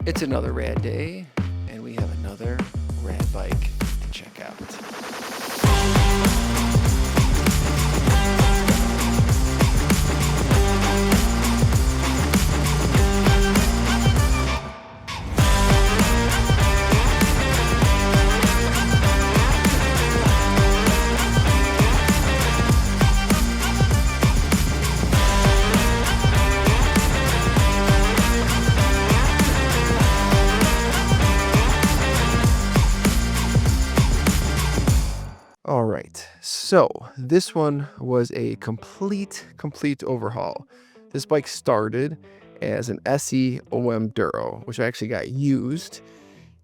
It's another rad day, and we have another rad bike to check out. All right, so this one was a complete overhaul. This bike started as an SE OM Duro, which I actually got used,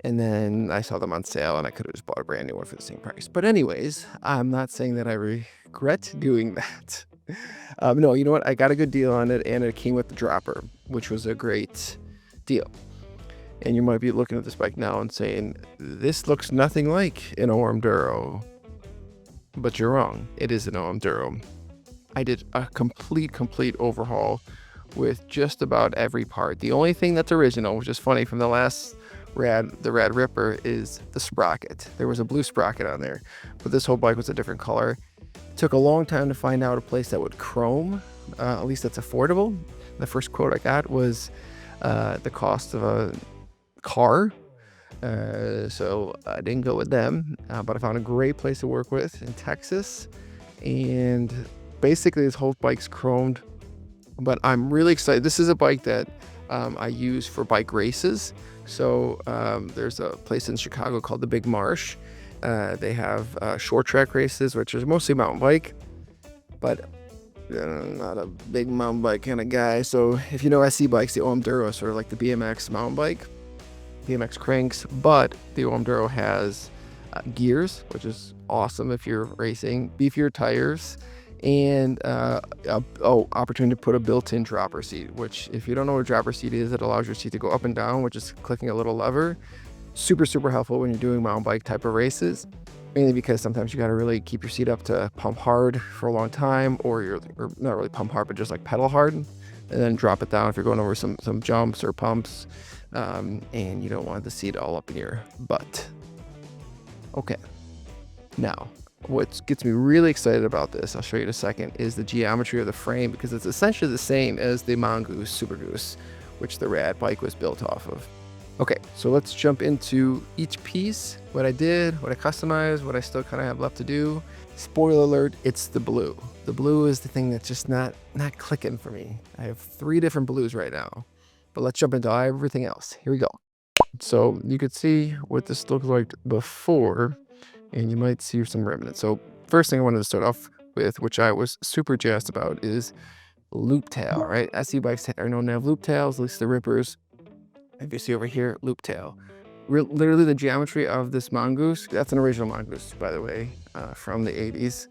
and then I saw them on sale and I could have just bought a brand new one for the same price. But anyways, I'm not saying that I regret doing that. No, you know what? I got a good deal on it, and it came with the dropper, which was a great deal. And you might be looking at this bike now and saying, this looks nothing like an OM Duro. But you're wrong. It is an OM Duro. I did a complete overhaul with just about every part. The only thing that's original, which is funny from the last the Rad Ripper, is the sprocket. There was a blue sprocket on there, but this whole bike was a different color. It took a long time to find out a place that would chrome, at least that's affordable. The first quote I got was the cost of a car. So I didn't go with them, but I found a great place to work with in Texas, and basically this whole bike's chromed. But I'm really excited. This is a bike that I use for bike races. So there's a place in Chicago called the Big Marsh. They have short track races, which is mostly mountain bike, but I'm not a big mountain bike kind of guy. So if you know SE bikes, the OM Duro is sort of like the BMX mountain bike. BMX cranks, but the OM Duro has gears, which is awesome if you're racing, beefier tires, and opportunity to put a built-in dropper seat, which if you don't know what a dropper seat is, it allows your seat to go up and down, which is clicking a little lever. Super helpful when you're doing mountain bike type of races, mainly because sometimes you got to really keep your seat up to pump hard for a long time, or not really pump hard, but just like pedal hard, and then drop it down if you're going over some jumps or pumps. And you don't want the seat all up in your butt. Okay, now what gets me really excited about this, I'll show you in a second, is the geometry of the frame, because it's essentially the same as the Mongoose Super Goose, which the Rad bike was built off of. Okay, so let's jump into each piece, what I did, what I customized, what I still kind of have left to do. Spoiler alert, it's the blue. The blue is the thing that's just not clicking for me. I have 3 different blues right now. But let's jump into everything else. Here we go. So you could see what this looked like before, and you might see some remnants. So first thing I wanted to start off with, which I was super jazzed about, is loop tail, right? SE bikes are known to have loop tails, at least the Rippers. If you see over here, loop tail. Literally the geometry of this Mongoose, that's an original Mongoose, by the way, from the 80s.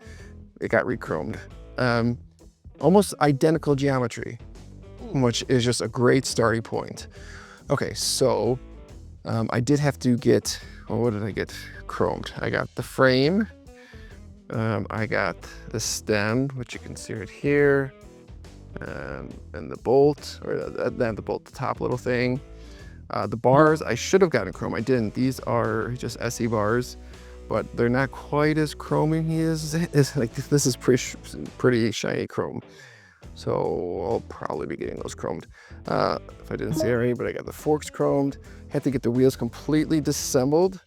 It got re-chromed. Almost identical geometry, which is just a great starting point. Okay, so I did have to get, what did I get chromed? I got the frame, I got the stem, which you can see right here, and the bolt, or the bolt, the top little thing. The bars, I should have gotten chrome, I didn't. These are just SE bars, but they're not quite as chromey as like this is pretty shiny chrome. So I'll probably be getting those chromed if I didn't say already, but I got the forks chromed, had to get the wheels completely disassembled,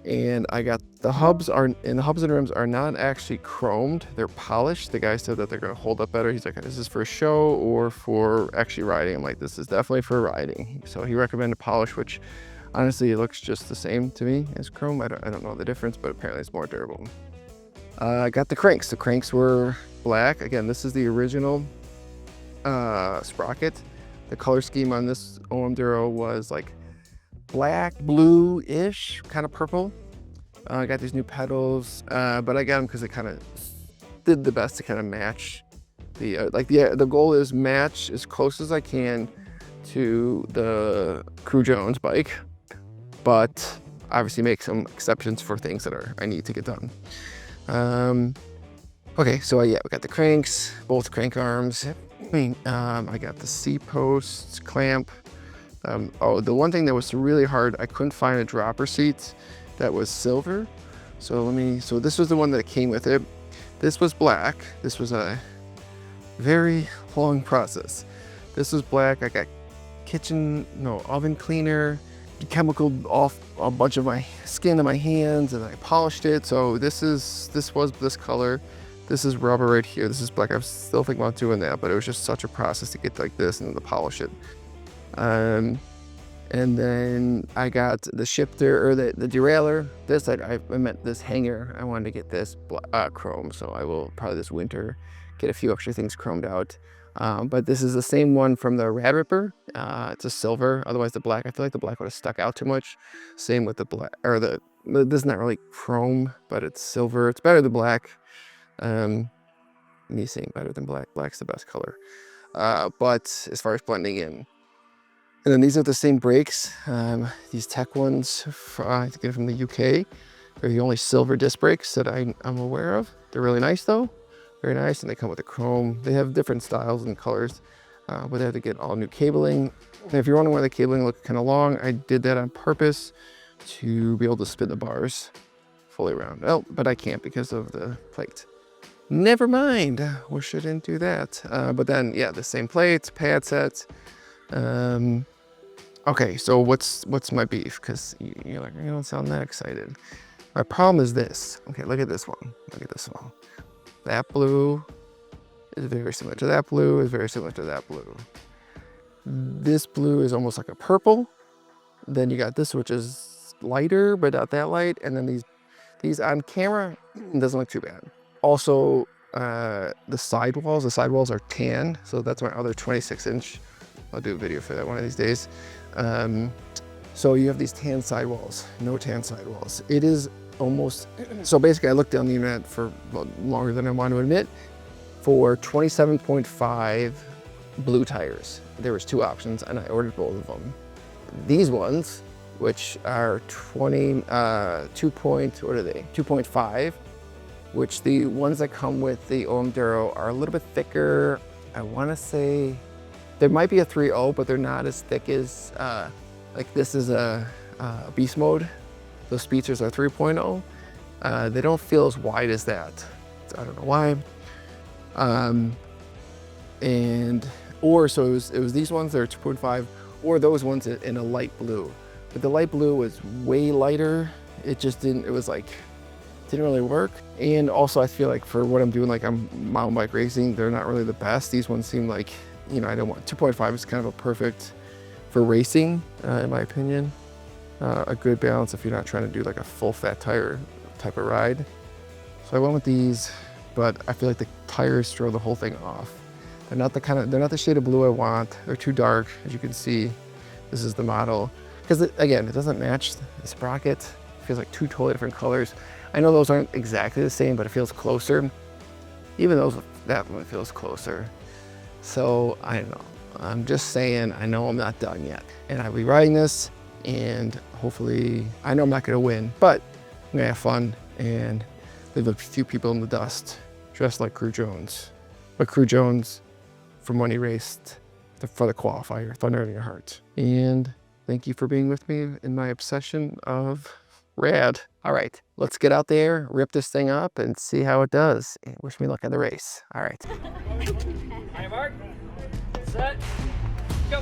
and I got the hubs and rims are not actually chromed, they're polished. The guy said that they're going to hold up better. He's like, is this for show or for actually riding? I'm like, this is definitely for riding. So he recommended polish, which honestly it looks just the same to me as chrome. I don't know the difference, but apparently it's more durable. I got the cranks. The cranks were black. Again, this is the original sprocket. The color scheme on this OM Duro was like black, blue-ish, kind of purple. I got these new pedals, but I got them because it kind of did the best to kind of match the goal is match as close as I can to the Cru Jones bike, but obviously make some exceptions for things that I need to get done. Okay, so yeah, we got the cranks, both crank arms. I got the C-posts, clamp, Oh, the one thing that was really hard, I couldn't find a dropper seat that was silver. So this was the one that came with it. This was black. This was a very long process. This was black. I got oven cleaner, chemical off a bunch of my skin on my hands, and I polished it. So this was this color. This is rubber right here. This is black. I was still thinking about doing that, but it was just such a process to get like this and then to polish it. And then I got the shifter, or the derailleur. This, I meant this hanger. I wanted to get this chrome, so I will probably this winter get a few extra things chromed out. But this is the same one from the Rad Ripper. It's a silver, otherwise the black, I feel like the black would have stuck out too much. Same with the black, this is not really chrome, but it's silver. It's better than black. Me saying better than black. Black's the best color. But as far as blending in. And then these are the same brakes. These Tech ones, I think they're from the UK. They're the only silver disc brakes that I'm aware of. They're really nice though. Very nice, and they come with the chrome. They have different styles and colors, but they have to get all new cabling. And if you're wondering why the cabling looks kind of long, I did that on purpose to be able to spin the bars fully around. Oh, but I can't because of the plate. Never mind, wish I didn't do that. But then, yeah, the same plates, pad sets. Okay, so what's my beef? Because you're like, you don't sound that excited. My problem is this. Okay, look at this one. Look at this one. That blue is very similar to that blue, is very similar to that blue. This blue is almost like a purple. Then you got this, which is lighter, but not that light. And then these on camera, doesn't look too bad. Also, the sidewalls are tan. So that's my other 26-inch. I'll do a video for that one of these days. So you have these tan sidewalls, no tan sidewalls. It is almost, so basically I looked down the internet for longer than I want to admit, for 27.5 blue tires. There was two options and I ordered both of them. These ones, which are 2.5, which the ones that come with the OM Duro are a little bit thicker. I want to say there might be a 3.0, but they're not as thick as, like this is a beast mode. Those speedsters are 3.0. They don't feel as wide as that. So I don't know why. So it was these ones that are 2.5, or those ones in a light blue. But the light blue was way lighter. It just didn't really work. And also I feel like for what I'm doing, like I'm mountain bike racing, they're not really the best. These ones seem like, I don't want, 2.5 is kind of a perfect for racing, in my opinion. A good balance if you're not trying to do like a full fat tire type of ride. So I went with these, but I feel like the tires throw the whole thing off. They're not the shade of blue I want. They're too dark, as you can see. This is the model. Because again, it doesn't match the sprocket. It feels like two totally different colors. I know those aren't exactly the same, but it feels closer. Even that one feels closer. So I don't know. I'm just saying, I know I'm not done yet. And I'll be riding this, and hopefully, I know I'm not gonna win, but I'm gonna have fun and leave a few people in the dust, dressed like Cru Jones. But Cru Jones, from when he raced for the qualifier, Thunder in Your Heart. And thank you for being with me in my obsession of rad. All right, let's get out there, rip this thing up, and see how it does. And wish me luck at the race. All right. Hi, Mark. Set. Go.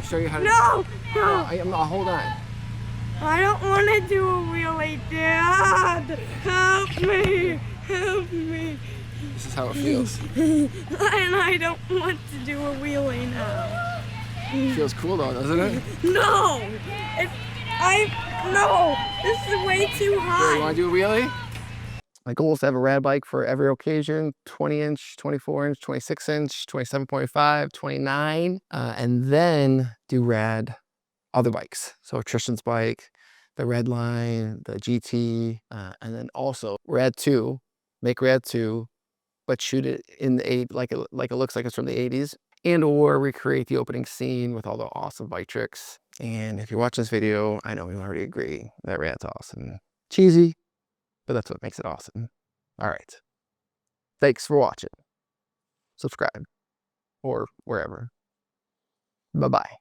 show you how to. No! Hold on. I don't want to do a wheelie, Dad! Help me! Help me! This is how it feels. And I don't want to do a wheelie now. It feels cool though, doesn't it? No! No! This is way too You high. want to do a wheelie? My goal is to have a rad bike for every occasion: 20-inch, 24-inch, 26-inch, 27.5, 29, and then do rad other bikes. So Tristan's bike, the Red Line, the GT, and then also Rad 2, make Rad 2, but shoot it in the like it looks like it's from the 80s, and or recreate the opening scene with all the awesome bike tricks. And if you're watching this video, I know you already agree that Rad's awesome. Cheesy, but that's what makes it awesome. All right. Thanks for watching. Subscribe or wherever. Bye-bye.